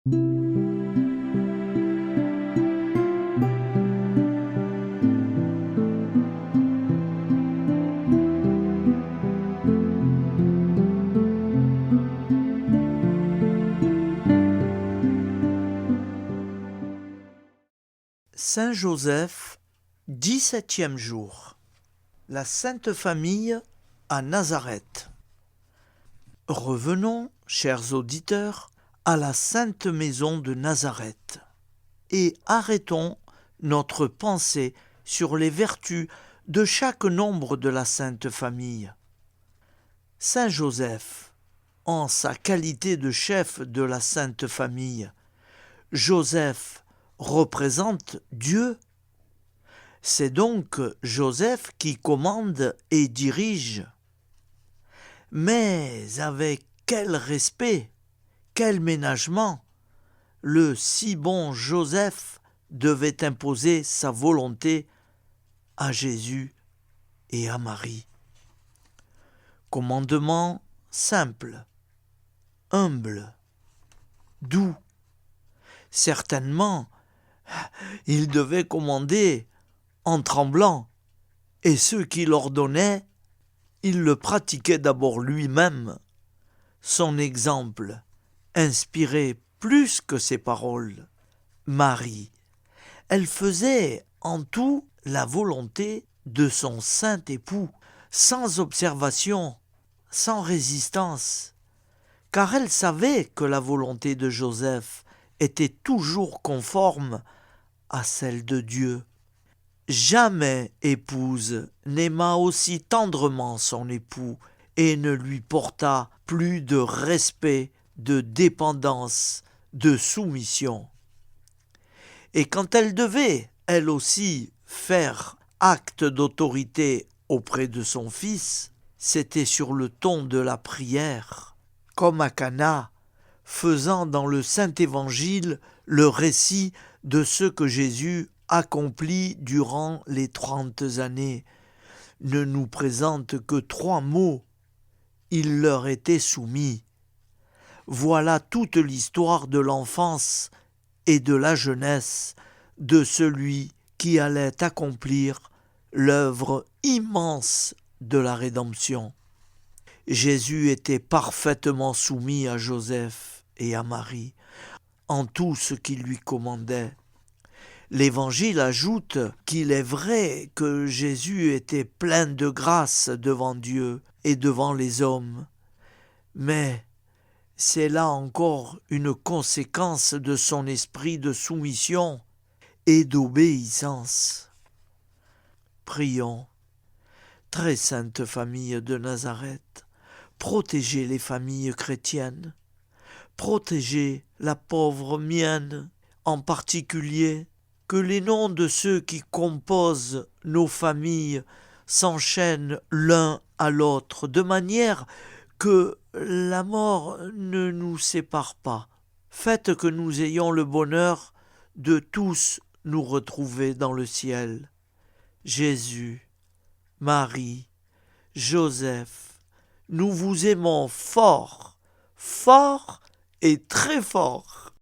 Saint Joseph, 17e jour. La Sainte Famille à Nazareth. Revenons, chers auditeurs, à la Sainte Maison de Nazareth et arrêtons notre pensée sur les vertus de chaque membre de la Sainte Famille. Saint Joseph, en sa qualité de chef de la Sainte Famille, Joseph représente Dieu. C'est donc Joseph qui commande et dirige. Mais avec quel respect, quel ménagement, le si bon Joseph devait imposer sa volonté à Jésus et à Marie. Commandement simple, humble, doux. Certainement, il devait commander en tremblant, et ce qu'il ordonnait, il le pratiquait d'abord lui-même. Son exemple inspirait plus que ses paroles. Marie, elle faisait en tout la volonté de son saint époux, sans observation, sans résistance, car elle savait que la volonté de Joseph était toujours conforme à celle de Dieu. Jamais épouse n'aima aussi tendrement son époux et ne lui porta plus de respect, de dépendance, de soumission. Et quand elle devait, elle aussi, faire acte d'autorité auprès de son fils, c'était sur le ton de la prière, comme à Cana, faisant dans le Saint-Évangile le récit de ce que Jésus accomplit durant les 30 années, ne nous présente que 3 mots. Il leur était soumis. Voilà toute l'histoire de l'enfance et de la jeunesse de celui qui allait accomplir l'œuvre immense de la rédemption. Jésus était parfaitement soumis à Joseph et à Marie en tout ce qu'il lui commandait. L'Évangile ajoute qu'il est vrai que Jésus était plein de grâce devant Dieu et devant les hommes, mais c'est là encore une conséquence de son esprit de soumission et d'obéissance. Prions. Très sainte famille de Nazareth, protégez les familles chrétiennes, protégez la pauvre mienne en particulier, que les noms de ceux qui composent nos familles s'enchaînent l'un à l'autre, de manière que la mort ne nous sépare pas. Faites que nous ayons le bonheur de tous nous retrouver dans le ciel. Jésus, Marie, Joseph, nous vous aimons fort, fort et très fort.